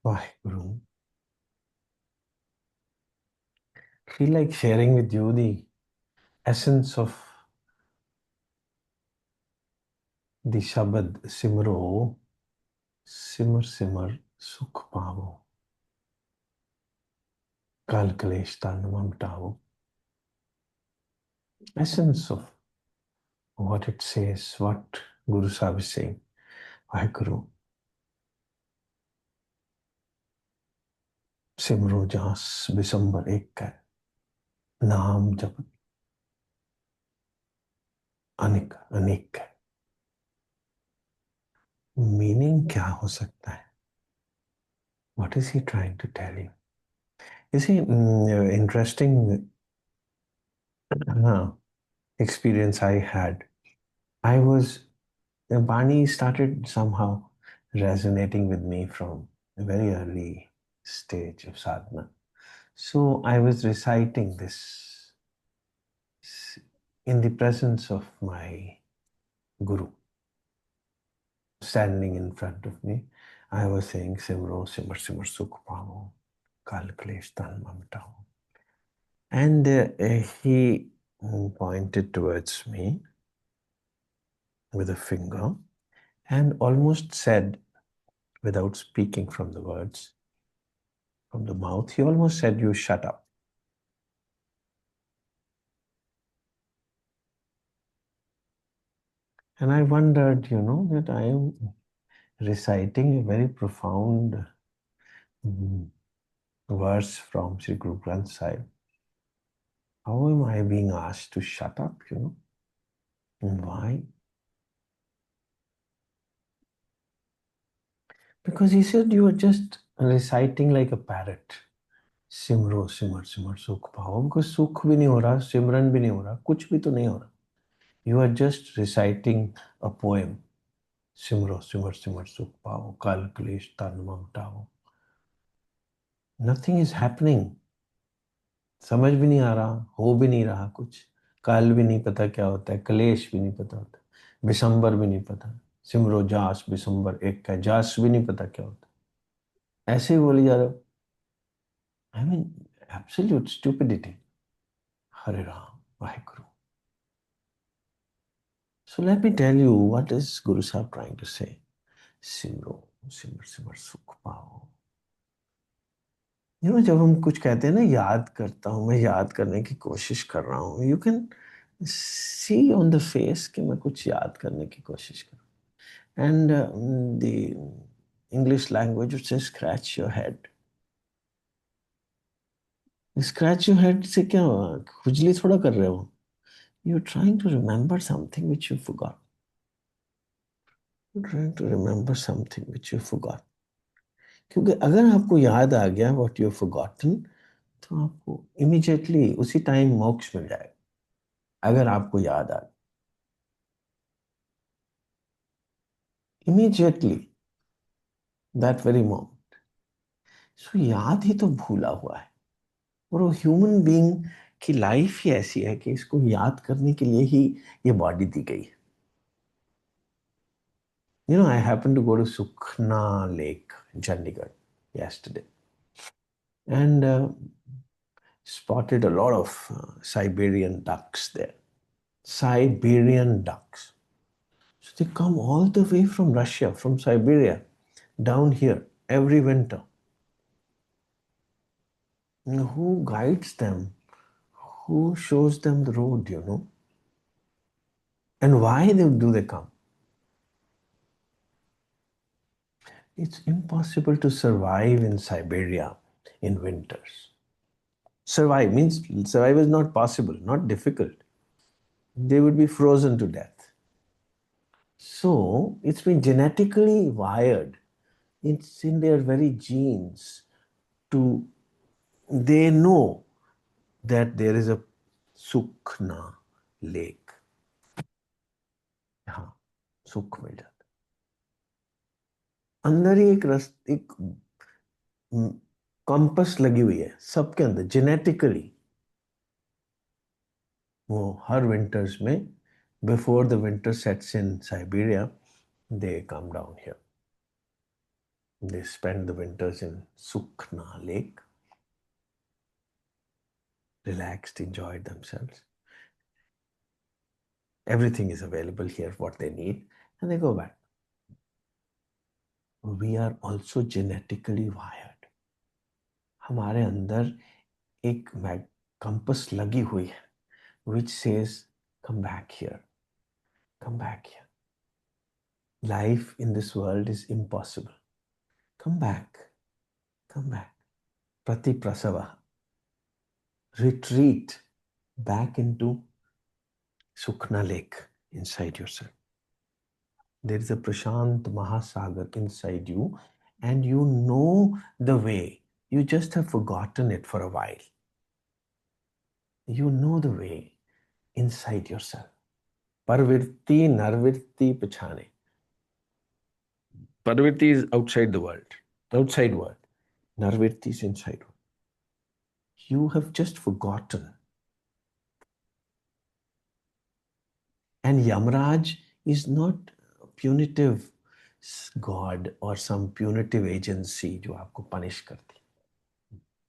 Vaheguru. Feel like sharing with you the essence of the Shabad Simro, Simar Simar Sukh Pavo, Kal Kalesh Tanvam Tavo. Essence of what it says, what Guru Sahib is saying. Vaheguru. सिमरो जास बिसंबर एक का नाम जब अनेक अनेक है meaning क्या हो सकता है what is he trying to tell you see interesting experience I had. I was Bani started somehow resonating with me from a very early stage of sadhana. So I was reciting this in the presence of my guru standing in front of me. I was saying Simro Simar Simar Sukh Pavo Kal Klesh Tan Mamtao. And he pointed towards me with a finger and almost said, without speaking from the words, from the mouth, he almost said, "You shut up." And I wondered, that I am reciting a very profound verse from Sri Guru Granth Sahib. How am I being asked to shut up, And why? Because he said you are just reciting like a parrot. सिमरो सिमर सिमर सुख पाओ because सुख भी नहीं हो रहा सिमरन भी नहीं हो रहा कुछ भी तो नहीं हो रहा you are just reciting a poem सिमरो सिमर सिमर सुख पाओ काल क्लेश तन ममटाओ नथिंग इज हैपनिंग समझ भी नहीं आ रहा हो भी नहीं रहा कुछ काल भी नहीं पता क्या होता है क्लेश भी नहीं पता होता बिसंबर भी नहीं पता सिमरो जास बिसंबर एक का जास भी नहीं पता क्या होता ऐसे ही बोली जा रहे हो I mean absolute stupidity Hare Ram Waheguru. So let me tell you what is Guru Sahib trying to say. सिमरो सिमर सिमर सुख पाओ. जब हम कुछ कहते हैं ना याद करता हूँ मैं याद करने की कोशिश कर रहा हूँ you can see on the face कि मैं कुछ याद करने की कोशिश कर रहा हूँ एंड द इंग्लिश लैंग्वेज उट से scratch your head. Scratch your head से क्या हुआ खुजली थोड़ा कर रहे हो you are trying to remember something which you forgot. Trying to remember something which you forgot. क्योंकि अगर आपको याद आ गया व्हाट यू फॉरगॉटन तो आपको इमीडिएटली उसी टाइम मोक्ष मिल जाएगा अगर आपको याद आ इमीडिएटली दैट वेरी मोमेंट. सो याद ही तो भूला हुआ है और वो ह्यूमन बीइंग की लाइफ ही ऐसी है कि इसको याद करने के लिए ही ये बॉडी दी गई है. I happened to go to Sukhna Lake in Chandigarh yesterday and spotted a lot of Siberian ducks there. Siberian ducks. So they come all the way from Russia, from Siberia, down here every winter. Who guides them? Who shows them the road, And why do they come? It's impossible to survive in Siberia in winters. Survive means survive is not possible, not difficult. They would be frozen to death. So it's been genetically wired. It's in their very genes they know that there is a Sukhna lake. हाँ सुख मिल जाता अंदर ही एक compass लगी हुई है सबके अंदर जेनेटिकली. वो हर विंटर्स में before the winter sets in Siberia they come down here. They spend the winters in Sukhna Lake, relaxed, enjoyed themselves. Everything is available here, what they need, and they go back. We are also genetically wired. हमारे अंदर एक compass लगी हुई है, which says, come back here, come back here. Life in this world is impossible. Come back, come back. Prati prasava. Retreat back into Sukhna Lake inside yourself. There is a Prashant Mahasagar inside you, and you know the way. You just have forgotten it for a while. You know the way inside yourself. Parvirti Narvirti Pachane. Parvirti is outside the world, outside world. Narvirti is inside world. You have just forgotten. And Yamraj is not a punitive God or some punitive agency जो आपको punish करती,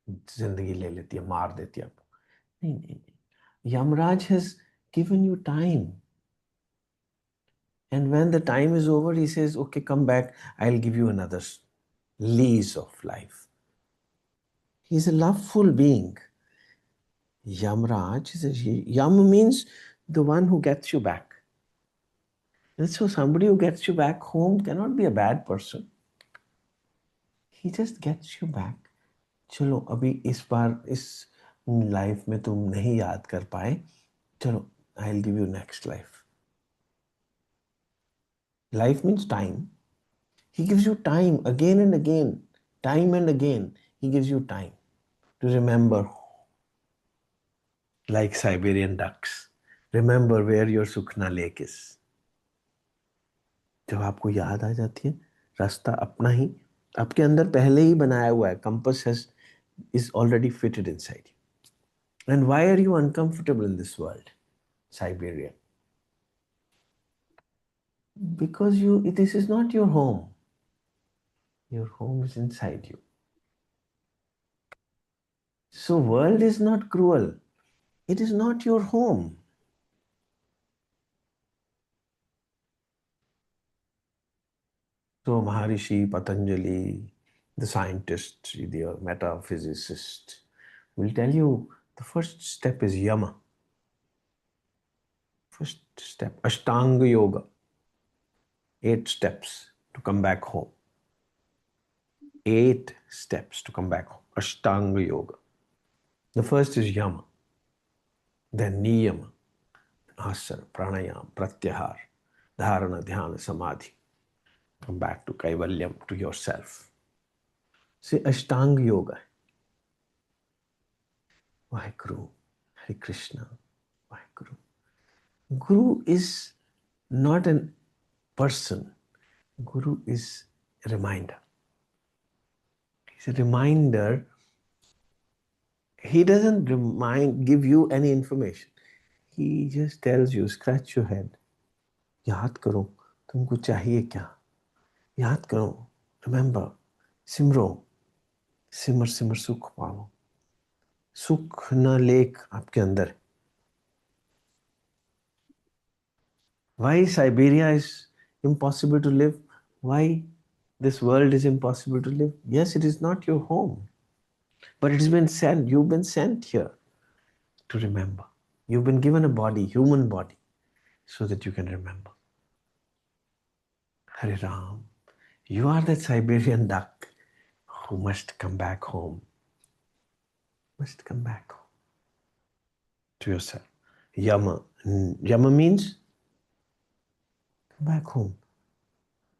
जिंदगी ले लेती है, मार देती है आपको. नहीं नहीं नहीं. Yamraj has given you time. And when the time is over, he says, okay, come back. I'll give you another lease of life. He's a loveful being. Yamraj, Yam means the one who gets you back. And so somebody who gets you back home cannot be a bad person. He just gets you back. चलो अभी इस बार इस life में तुम नहीं याद कर पाए, चलो I'll give you next life. Life means time. He gives you time again and again, time and again. He gives you time to remember, like Siberian ducks. Remember where your Sukhna Lake is. जब आपको याद आ जाती है, रास्ता अपना ही आपके अंदर पहले ही बनाया हुआ है. Compass is already fitted inside you. And why are you uncomfortable in this world, Siberia? Because this is not your home. Your home is inside you. So world is not cruel. It is not your home. So Maharishi Patanjali, the scientist, the metaphysicist, will tell you the first step is yama. First step, Ashtanga Yoga. 8 steps to come back home. 8 steps to come back home. Ashtanga Yoga. The first is yama. Then niyama, asana, pranayam, pratyahar, dharana, dhyana, samadhi. Come back to kaivalyam, to yourself. See, Ashtanga Yoga. Vaheguru, Hare Krishna, Vaheguru. Guru is not a person. Guru is a reminder. He's a reminder. He doesn't give you any information. He just tells you, scratch your head. याद करो, तुमको चाहिए क्या? याद करो, remember, सिमरो, सिमर सिमर सुख पाओ. सुख न लेक आपके अंदर. Why Siberia is impossible to live? Why this world is impossible to live? Yes, it is not your home, but it has been sent. You've been sent here to remember. You've been given a body, human body, so that you can remember. Hare Ram, you are that Siberian duck who must come back home. Must come back home to yourself. Yama. Yama means come back home.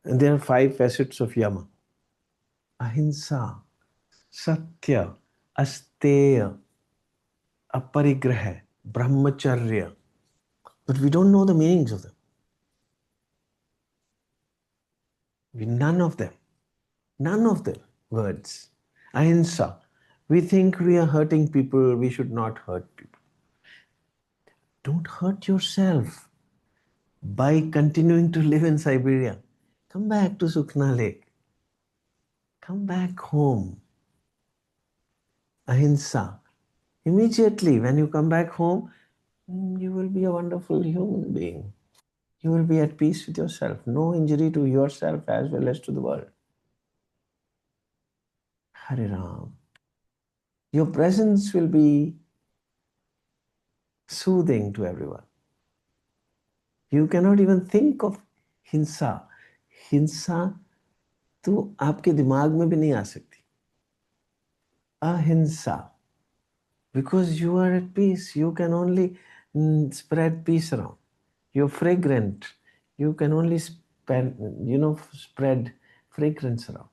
And there are 5 facets of Yama. Ahimsa, Satya, Asteya, Aparigraha, Brahmacharya. But we don't know the meanings of them. None of them words. Ahimsa. We think we are hurting people, we should not hurt people. Don't hurt yourself by continuing to live in Siberia. Come back to Sukhna Lake. Come back home. Ahimsa. Immediately when you come back home, you will be a wonderful human being. You will be at peace with yourself. No injury to yourself as well as to the world. Hare Ram. Your presence will be soothing to everyone. You cannot even think of हिंसा. हिंसा तो आपके दिमाग में भी नहीं आ सकती. अहिंसा. Because you are at peace. You can only spread peace around. You're fragrant. You can only spread fragrance around.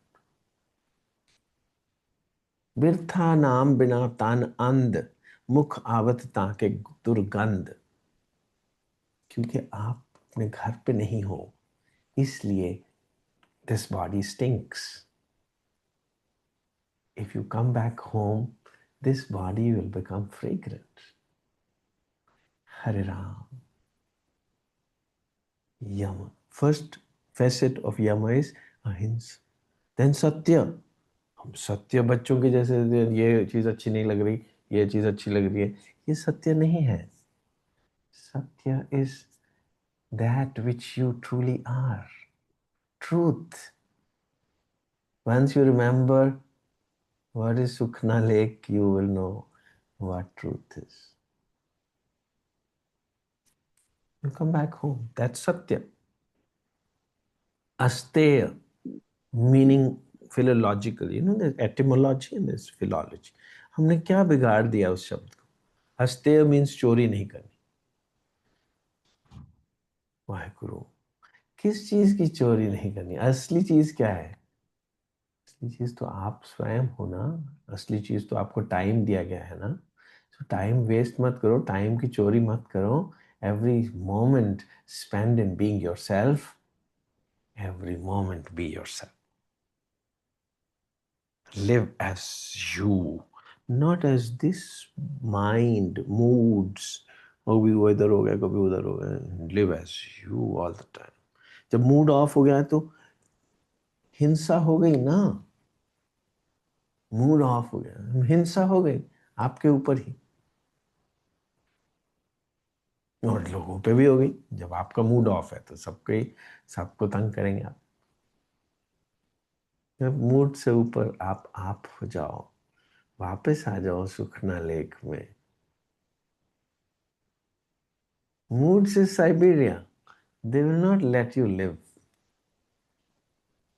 बिरथा नाम बिना तान अंध मुख आवत ताके दुर्गंध. क्योंकि आप अपने घर पे नहीं हो, इसलिए this body stinks. If you come back home, this body will become fragrant. Hare Ram. Yama. First facet of Yama is ahimsa. Then Satya. हम सत्य बच्चों के जैसे ये चीज अच्छी नहीं लग रही, ये चीज अच्छी लग रही है, ये सत्य नहीं है. सत्य is that which you truly are. Truth. Once you remember what is Sukhna Lake, you will know what truth is. You come back home. That's Satya. Asteya, meaning philological. You know, there's etymology and there's philology. हमने क्या बिगाड़ दिया उस शब्द को? अस्तेय means चोरी नहीं करनी. वाहेगुरु. किस चीज की चोरी नहीं करनी? असली चीज क्या है? असली चीज तो आप स्वयं हो ना. असली चीज तो आपको टाइम दिया गया है ना. तो टाइम वेस्ट मत करो, टाइम की चोरी मत करो. Every moment spend in being yourself. Every moment be yourself. Live as you, not as this mind moods. कभी वो इधर हो गया, कभी उधर हो गया. Live as you all the time. जब मूड ऑफ हो गया तो हिंसा हो गई ना. मूड ऑफ हो गया, हिंसा हो गई आपके ऊपर ही, और लोगों पे भी हो गई. जब आपका मूड ऑफ है तो सबको तंग करेंगे आप. जब मूड से ऊपर आप हो जाओ, वापस आ जाओ सुखना लेक में. Moods is Siberia. They will not let you live.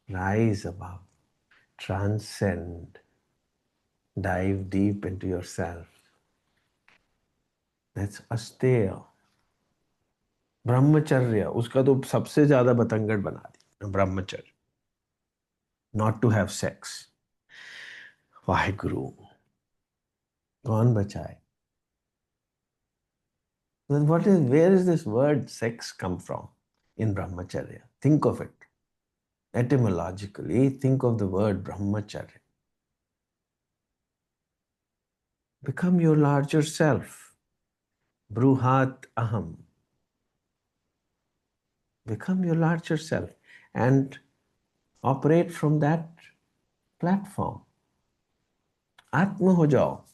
Rise above. Transcend. Dive deep into yourself. That's asteya. ब्रह्मचर्य, उसका तो सबसे ज्यादा बतंगड़ बना दी. ब्रह्मचर्य. Not to have sex. Waheguru. कौन बचाए? Where is this word sex come from in brahmacharya? Think of it. Etymologically, think of the word brahmacharya. Become your larger self. Bruhat aham. Become your larger self and operate from that platform. Atma ho jao.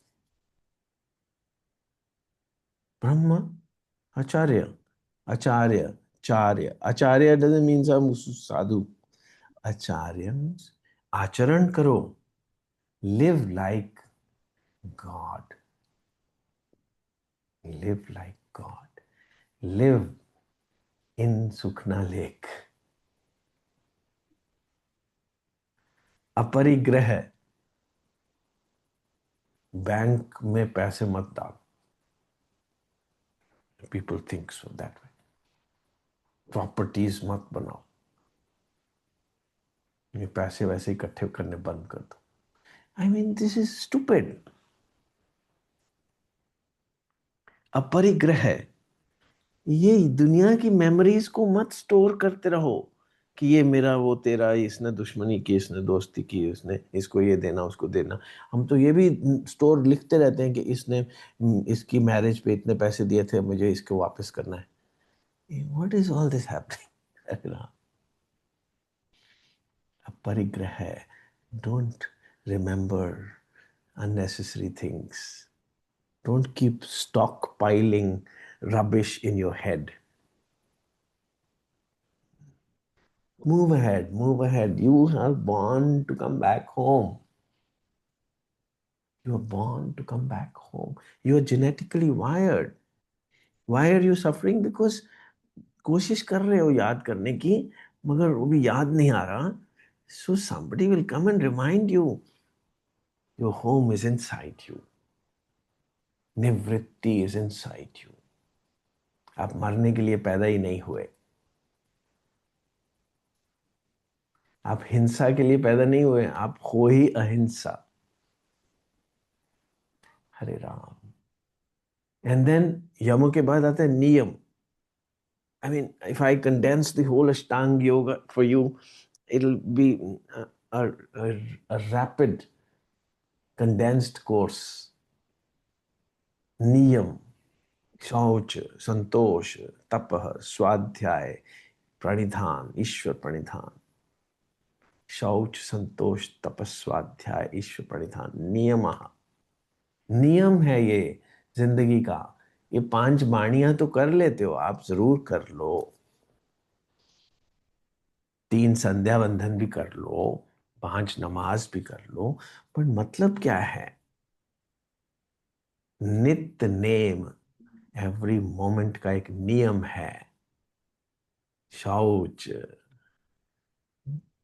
Brahma, Acharya. Acharya. Charya. Acharya doesn't mean some sadhu. Acharya means acharan karo. Live like God. Live like God. Live in Sukhna Lake. अपरिग्रह. Bank में पैसे मत डालो. People think so that way. Properties मत बनाओ. ये पैसे वैसे इकट्ठे करने बंद कर दो. I mean, this is stupid. अपरिग्रह. ये दुनिया की मेमोरीज को मत स्टोर करते रहो कि ये मेरा, वो तेरा, इसने दुश्मनी की, इसने दोस्ती की, इसने इसको ये देना, उसको देना. हम तो ये भी स्टोर लिखते रहते हैं कि इसने इसकी मैरिज पे इतने पैसे दिए थे, मुझे इसको वापस करना है. What is all this happening? अपरिग्रह. Don't remember unnecessary things. Don't keep stockpiling rubbish in your head. Move ahead, move ahead. You are born to come back home. You are born to come back home. You are genetically wired. Why are you suffering? Because कोशिश कर रहे हो याद करने की, मगर वो भी याद नहीं आ रहा. So somebody will come and remind you. Your home is inside you. निवृत्ति is inside you. आप मरने के लिए पैदा ही नहीं हुए. आप हिंसा के लिए पैदा नहीं हुए. आप हो ही अहिंसा. हरे राम. एंड देन यमों के बाद आता है नियम. I mean, if I condense the whole Ashtanga Yoga for you, it'll be a rapid, condensed course. Niyam, शौच, संतोष, तपः, स्वाध्याय, प्रणिधान, ईश्वर प्रणिधान. शौच, संतोष, तपः, स्वाध्याय, ईश्वर प्रणिधान. नियम. नियम है ये जिंदगी का. ये 5 बाणियां तो कर लेते हो आप, जरूर कर लो. 3 संध्या बंधन भी कर लो, 5 नमाज भी कर लो, पर मतलब क्या है? नित्य नेम. एवरी मोमेंट का एक नियम है. शौच.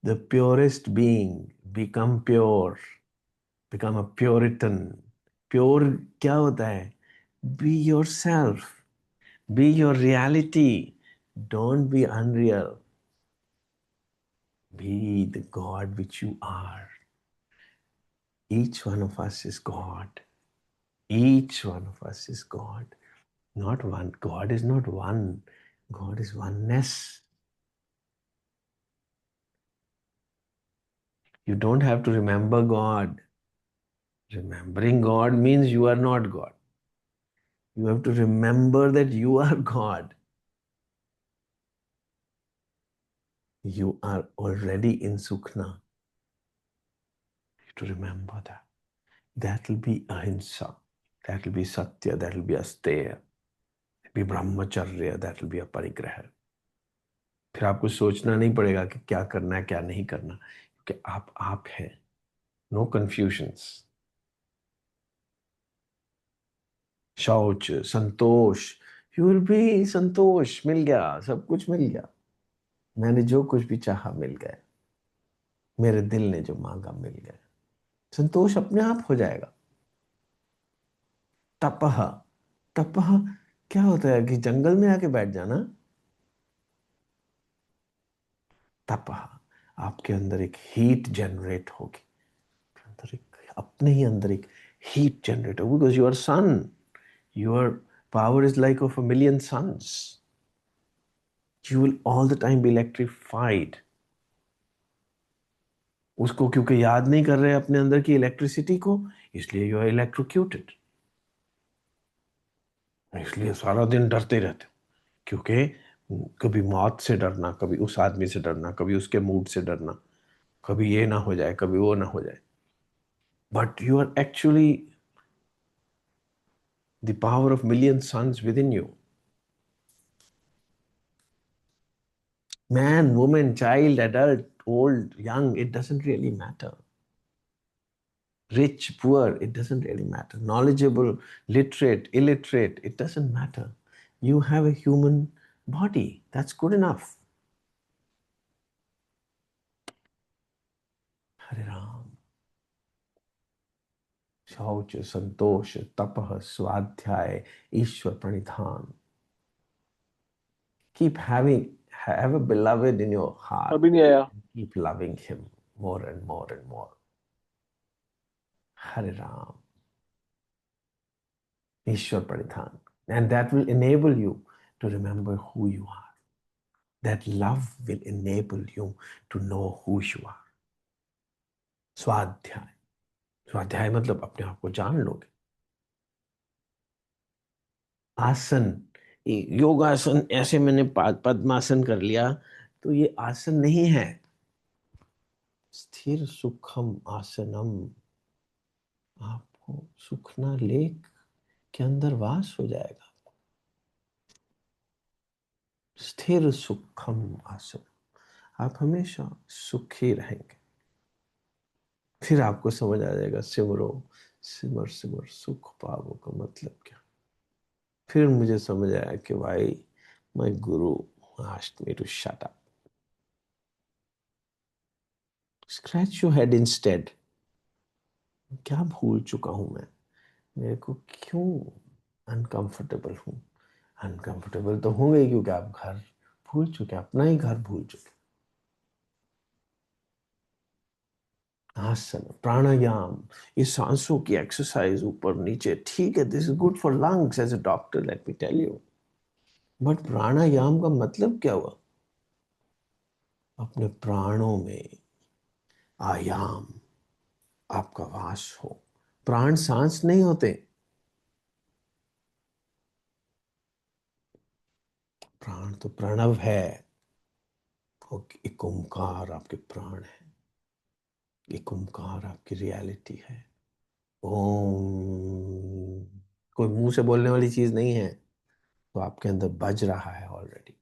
The purest being become pure. Become a puritan. Pure क्या होता है? Be yourself. Be your reality. Don't be unreal. Be the god which you are. Each one of us is God. Each one of us is God. Not one. God is not one. God is oneness. You don't have to remember God. Remembering God means you are not God. You have to remember that you are God. You are already in Sukhna. You have to remember that. That will be ahimsa. That will be satya. That will be asteya. That will be brahmacharya. That will be a parigraha. फिर आपको सोचना नहीं पड़ेगा कि क्या करना है क्या नहीं करना, क्योंकि आप हैं. No confusions. शौच, संतोष. यू विल बी संतोष. मिल गया, सब कुछ मिल गया. मैंने जो कुछ भी चाहा मिल गया. मेरे दिल ने जो मांगा मिल गया. संतोष अपने आप हो जाएगा. तपह. तपह क्या होता है? कि जंगल में आके बैठ जाना. तपह. आपके अंदर एक हीट जनरेट होगी. अंदर एक, अपने ही अंदर एक हीट जनरेट होगी. Because you are sun. Your power is like of a million suns. You will all the time be electrified. उसको क्योंकि याद नहीं कर रहे अपने अंदर की इलेक्ट्रिसिटी को, इसलिए यू आर इलेक्ट्रोक्यूटेड. इसलिए सारा दिन डरते रहते हो. क्योंकि कभी मौत से डरना, कभी उस आदमी से डरना, कभी उसके मूड से डरना, कभी ये ना हो जाए, कभी वो ना हो जाए. But you are actually the power of million suns within you. Man, woman, child, adult, old, young, it doesn't really matter. Rich, poor, it doesn't really matter. Knowledgeable, literate, illiterate, it doesn't matter. You have a human body. That's good enough. Hare Ram. शौच, संतोष, तपः, स्वाध्याय, ईश्वर प्रणिधान. Keep have a beloved in your heart. अभी नहीं आया. Keep loving him more and more and more. Hare Ram. Ishwar Pradhan. And that will enable you to remember who you are. That love will enable you to know who you are. स्वाध्याय. स्वाध्याय मतलब अपने आप को जान लोगे. आसन. योगासन ऐसे मैंने पद्मासन कर लिया तो ये आसन नहीं है. स्थिर सुखम आसनम, आपको सुखना लेक के अंदर वास हो जाएगा। स्थिर सुखम आसन, आप हमेशा सुखी रहेंगे। फिर आपको समझ आ जाएगा सिमरो, सिमर सिमर सुख पावो का मतलब क्या। फिर मुझे समझ आया कि भाई my Guru asked me to shut up. Scratch your head instead. क्या भूल चुका हूं मैं, मेरे को क्यों अनकंफर्टेबल हूँ। अनकंफर्टेबल तो होंगे क्योंकि आप घर भूल चुके, अपना ही घर भूल चुके। आसन, प्राणायाम, ये सांसों की एक्सरसाइज ऊपर नीचे, ठीक है, this is good for lungs as a doctor, let me tell you. But pranayama का मतलब क्या हुआ, अपने प्राणों में आयाम, आपका वास हो। प्राण सांस नहीं होते, प्राण तो प्रणव है। एक ओंकार आपके प्राण है, एक ओंकार आपकी रियलिटी है। ओम कोई मुंह से बोलने वाली चीज नहीं है, तो आपके अंदर बज रहा है ऑलरेडी।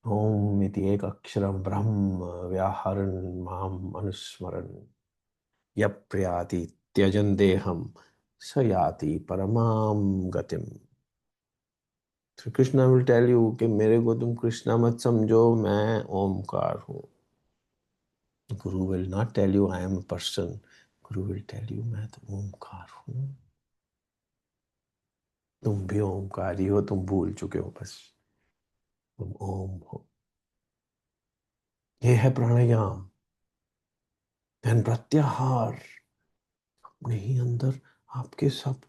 ओम इति एक अक्षरम ब्रह्म व्याहरन् माम अनुस्मरन् यप्रयाति त्यजन देहम स याति परमाम गतिम। Shri Krishna will tell you कि मेरे को तुम कृष्णा मत समझो, मैं ओमकार हूँ। Guru will not tell you I am a person, guru will tell you मैं तो ओमकार हूँ। तुम भी ओमकार ही हो, तुम भूल चुके हो बस, तुम ओम हो। ये है प्राणायाम। ध्यान प्रत्याहार, अपने ही अंदर आपके सब,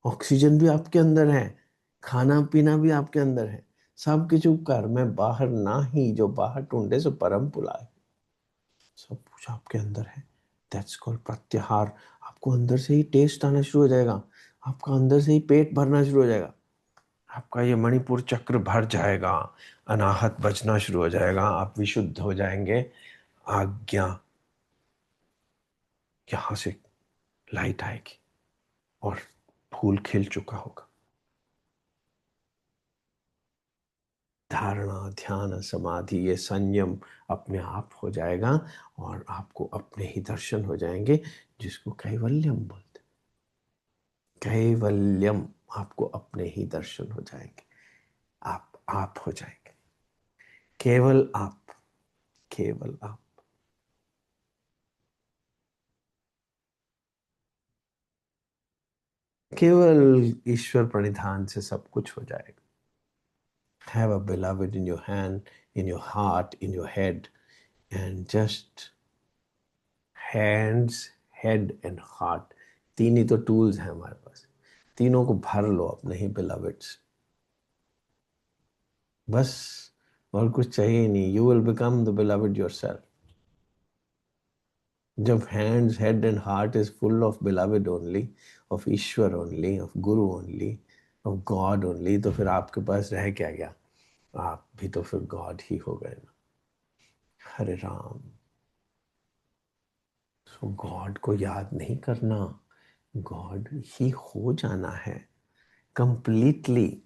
ऑक्सीजन भी आपके अंदर है, खाना पीना भी आपके अंदर है, सब कुछ कर मैं बाहर ना ही, जो बाहर ढूंढे सो परम पुलाए। सब कुछ आपके अंदर है, दैट्स कॉल्ड प्रत्याहार। आपको अंदर से ही टेस्ट आना शुरू हो जाएगा, आपका अंदर से ही पेट भरना शुरू हो जाएगा, आपका ये मणिपुर चक्र भर जाएगा, अनाहत बचना शुरू हो जाएगा, आप विशुद्ध हो जाएंगे। आज्ञा, यहां से लाइट आएगी और फूल खिल चुका होगा। धारणा, ध्यान, समाधि, ये संयम अपने आप हो जाएगा और आपको अपने ही दर्शन हो जाएंगे, जिसको कैवल्यम बोलते। कैवल्यम, आपको अपने ही दर्शन हो जाएंगे, आप हो जाएंगे, केवल आप, केवल आप। केवल ईश्वर प्रणिधान से सब कुछ हो जाएगा। Have a beloved in your hand, in your heart, in your head, and just hands, head and heart, तीन ही तो टूल्स हैं हमारे पास, तीनों को भर लो अपने ही beloveds, बस, और कुछ चाहिए नहीं। You will become the beloved yourself. जब hands, head and heart is full of beloved only, of Ishwar only, of Guru only, of God only, तो फिर आपके पास रह क्या गया, आप भी तो फिर गॉड ही हो गए ना। हरे राम। सो गॉड को याद नहीं करना, गॉड ही हो जाना है completely.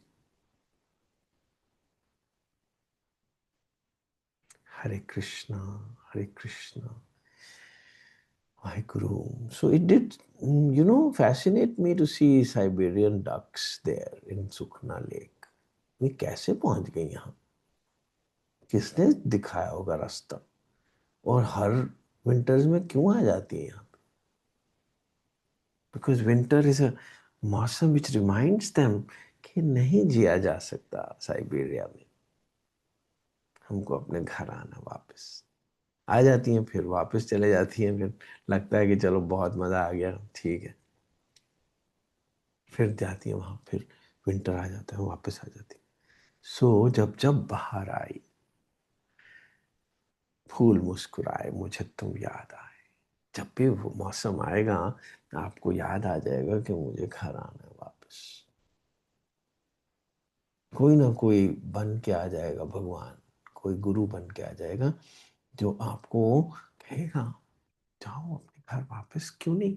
Hare Krishna, Hare Krishna, my guru. So it did, fascinate me to see Siberian ducks there in Sukhna Lake. ये कैसे पहुंच गई यहाँ, किसने दिखाया होगा रास्ता, और हर विंटर्स में क्यों आ जाती है यहाँ। बिकॉज विंटर इज अ मौसम विच रिमाइंड्स देम कि नहीं जिया जा सकता साइबेरिया में, हमको अपने घर आना वापस। आ जाती हैं फिर वापस चले जाती हैं, फिर लगता है कि चलो बहुत मज़ा आ गया, ठीक है, फिर जाती हैं वहाँ, फिर विंटर आ जाता है वापस आ जाती है। सो जब जब बाहर आई, फूल मुस्कुराए, मुझे तुम याद आए। जब भी वो मौसम आएगा, आपको याद आ जाएगा कि मुझे घर आना है वापस। कोई ना कोई बन के आ जाएगा भगवान, कोई गुरु बन के आ जाएगा, जो आपको कहेगा जाओ अपने घर वापस, क्यों नहीं,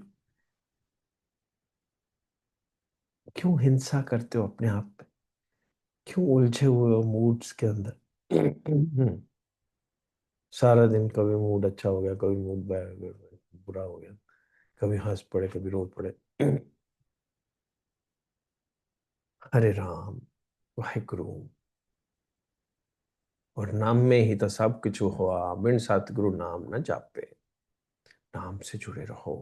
क्यों हिंसा करते हो अपने आप पे, क्यों उलझे हुए हो मूड्स के अंदर। सारा दिन कभी मूड अच्छा हो गया, कभी मूड बुरा हो गया, कभी हंस पड़े कभी रो पड़े। हरे राम वाहिगुरु, और नाम में ही तो सब कुछ हुआ, बिन सतगुरु नाम न जापे। नाम से जुड़े रहो,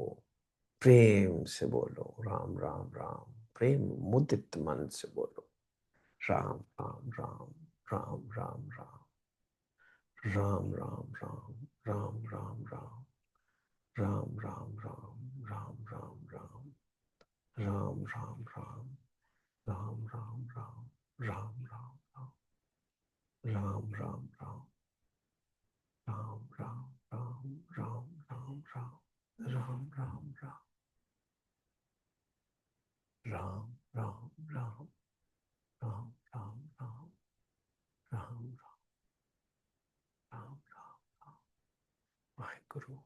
प्रेम से बोलो राम राम राम, प्रेम मुदित मन से बोलो राम राम राम, राम राम राम, राम राम राम, राम राम राम, राम राम राम, राम राम राम, राम राम राम, राम राम राम, राम राम राम, राम राम राम, राम राम राम, राम राम राम, राम राम राम, राम राम राम, राम राम राम, राम राम राम, राम वाहिगुरु।